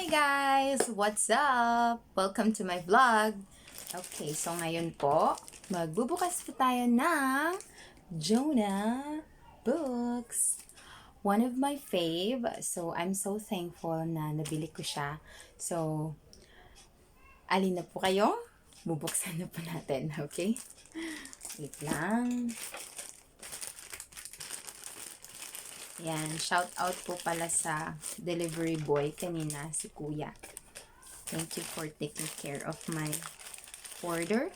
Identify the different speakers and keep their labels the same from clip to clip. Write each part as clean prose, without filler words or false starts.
Speaker 1: Hi guys! What's up? Welcome to my vlog. Okay, so ngayon po, magbubukas po tayo ng Joena books. One of my fave. So, I'm so thankful na nabili ko siya. So, alin na po kayo? Bubuksan na po natin, okay? Wait lang. Yan, shout out po pala sa delivery boy kanina, si Kuya. Thank you for taking care of my order.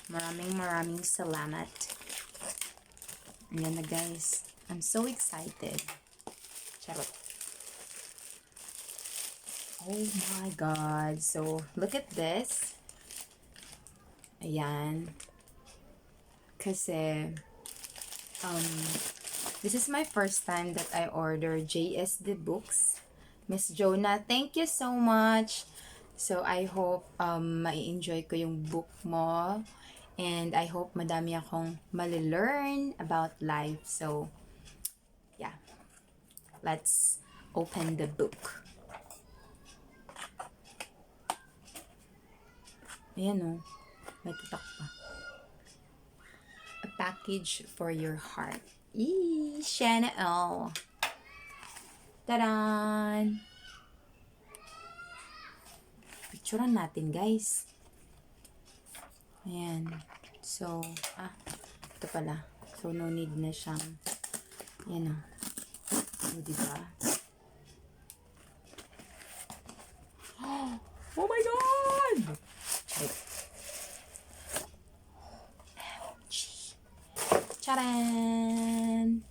Speaker 1: Maraming salamat. Ayan na guys. I'm so excited. Charot. Oh my God. So, look at this. Ayan. Kasi, this is my first time that I order JSD books. Ms Joena, thank you so much. So, I hope mai-enjoy ko yung book mo. And I hope madami akong mali-learn about life. So, yeah. Let's open the book. Ayan o. May tutak pa. A package for your heart. Eee, Chanel. Taran! Picturean natin, guys. Ayan. So, ito pala. So, no need na siyang, ayan o. O, diba? Oh my God! Wait. Charan!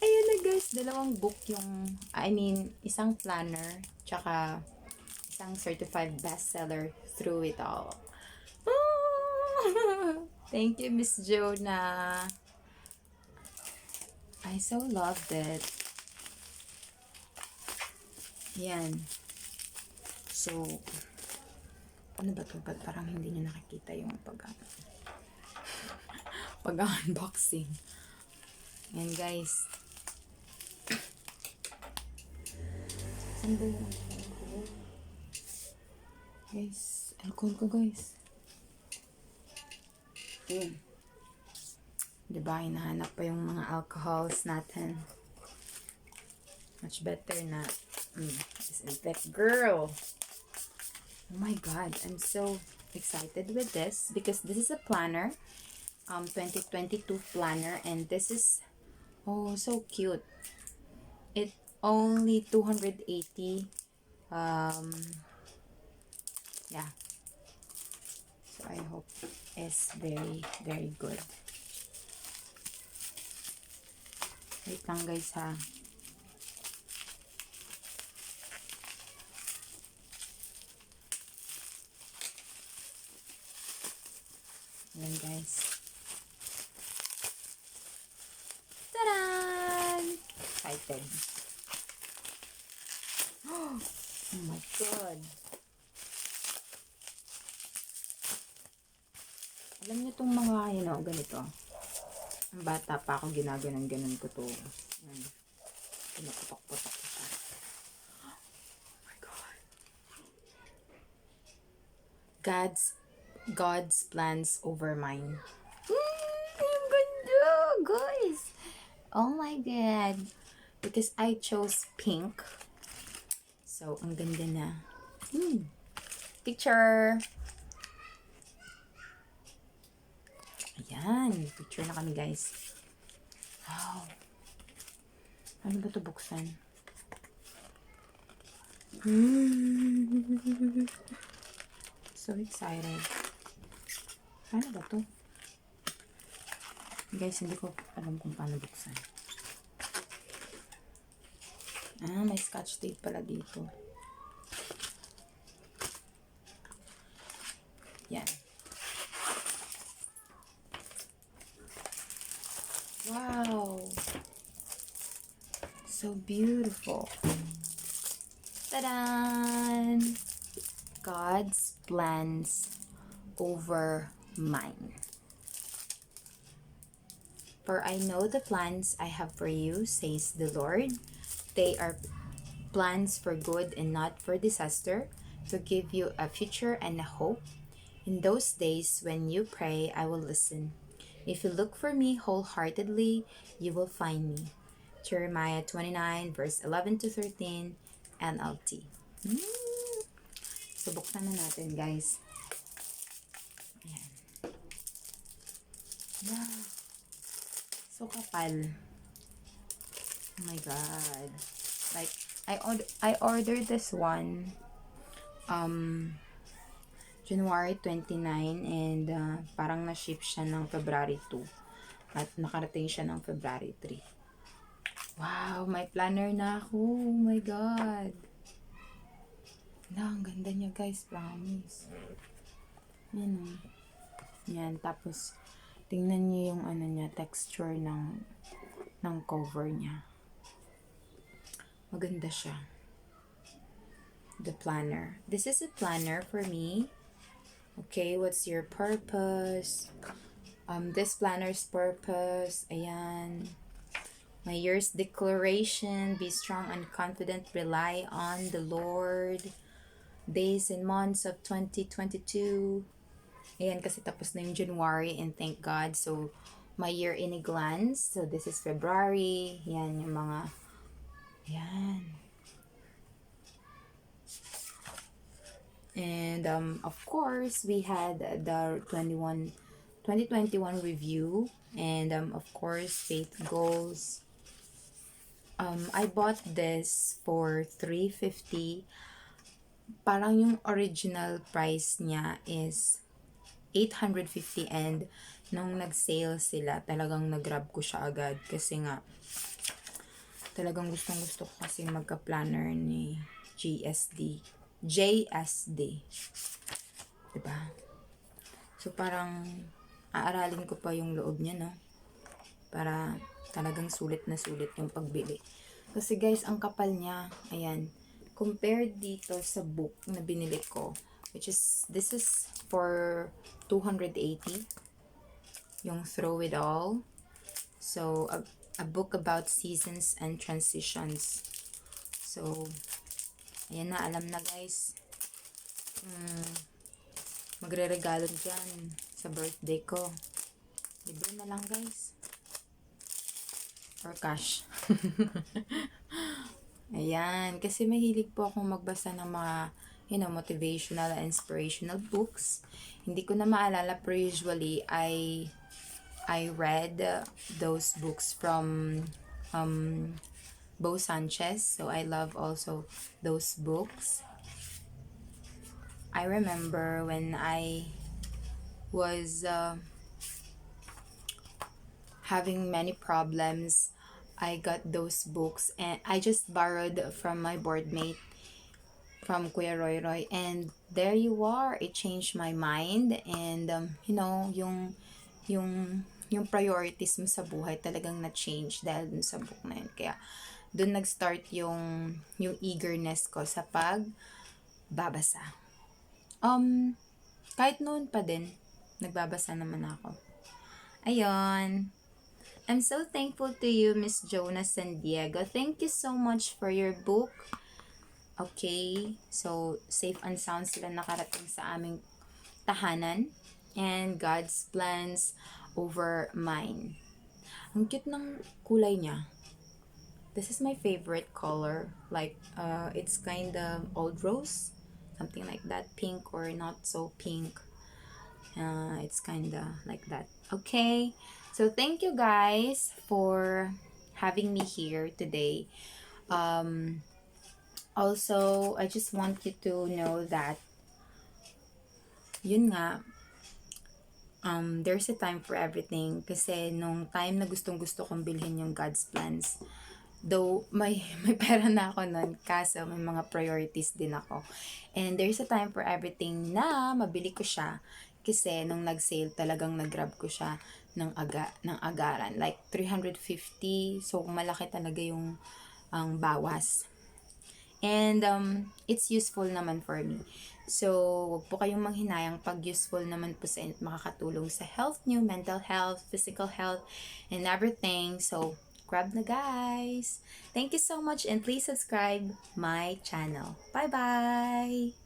Speaker 1: Ayan na guys, dalawang book yung, isang planner, tsaka isang certified bestseller through it all. Thank you, Ms Joena. I so loved it. Yan. So, ano ba ito? Ba't parang hindi nyo nakikita yung pag-unboxing. Yan guys. Saan ba yung alcohol? Guys, alcohol ko guys. Yun. Diba, hinahanap pa yung mga alcohols natin. Much better na disinfect. Girl! Oh my God, I'm so excited with this because this is a planner. 2022 planner, and this is so cute. It only 280. Yeah. So I hope it's very good. Wait lang guys ha. Ayan guys. Excited. Oh my God. Alam niyo itong mga, ganito. Ang bata pa ako, ginaganon-ganon ko to. Pinaputok-putok ko siya. Oh my God. God's plans over mine. Ang ganda, guys. Oh my God. Because I chose pink. So, ang ganda na. Picture! Ayan. Picture na kami, guys. Wow. Ano ba ito buksan? So excited. Ano ba ito? Guys, hindi ko alam kung paano buksan. May scotch tape pala dito. Yan. Wow! So beautiful. Ta-da! God's plans over mine. For I know the plans I have for you, says the Lord. They are plans for good and not for disaster, to give you a future and a hope. In those days when you pray, I will listen. If you look for me wholeheartedly, you will find me. Jeremiah 29, verse 11 to 13, NLT. So, buksan na natin, guys. Ayan. Yeah. So, kapal. Oh my God. Like, I ordered this one January 29 and parang na-ship siya ng February 2 at nakarating siya ng February 3. Wow, may planner na ako. Oh my God. Ang ganda niya, guys, promise. Yan o. Yan, tapos tingnan niyo yung ano niya, texture ng cover niya. Maganda siya. The planner. This is a planner for me. Okay, what's your purpose? This planner's purpose, ayan. My year's declaration, be strong and confident, rely on the Lord. Days and months of 2022. Ayan, kasi tapos na yung January and thank God. So, my year in a glance. So, this is February. Ayan, yung mga, ayan. And, of course, we had the 2021 review. And, of course, faith goals. I bought this for $350. Parang yung original price niya is $850 and nung nag-sale sila, talagang nag-grab ko siya agad kasi nga talagang gustong-gusto ko kasi magka-planner ni JSD. Diba? So parang aaralin ko pa yung loob niya, no? Para talagang sulit na sulit yung pagbili. Kasi guys, ang kapal niya, ayan, compared dito sa book na binili ko, which is, this is for $280, yung Throw It All. So, a book about seasons and transitions. So, ayan na, alam na guys. Magre-regalo dyan sa birthday ko. Libre na lang guys. Or cash. Ayan, kasi mahilig po akong magbasa ng mga, motivational and inspirational books. Hindi ko na maalala, pero usually I read those books from Bo Sanchez. So I love also those books. I remember when I was having many problems, I got those books and I just borrowed from my boardmate, from Kuya Roy, and there you are. It changed my mind, and yung priorities mo sa buhay talagang na-change dahil dun sa book na yun. Kaya dun nag-start yung eagerness ko sa pagbabasa. Kahit noon pa din, nagbabasa naman ako. Ayun. I'm so thankful to you, Ms Joena San Diego. Thank you so much for your book. Okay, so safe and sound sila nakarating sa aming tahanan. And God's plans over mine. Ang cute ng kulay niya. This is my favorite color. Like, it's kind of old rose. Something like that. Pink or not so pink. It's kind of like that. Okay. So, thank you guys for having me here today. Also, I just want you to know that, yun nga, there's a time for everything. Kasi nung time na gustong-gusto kong bilhin yung God's plans, though may pera na ako nun, kaso may mga priorities din ako. And there's a time for everything na mabili ko siya. Kasi nung nag-sale, talagang nag-grab ko siya ng agaran. Like, $350. So, malaki talaga yung bawas. And, it's useful naman for me. So, wag po kayong manghinayang pag useful naman po sa inyo, makakatulong sa health nyo, mental health, physical health, and everything. So, Grab na guys! Thank you so much and please subscribe my channel. Bye-bye!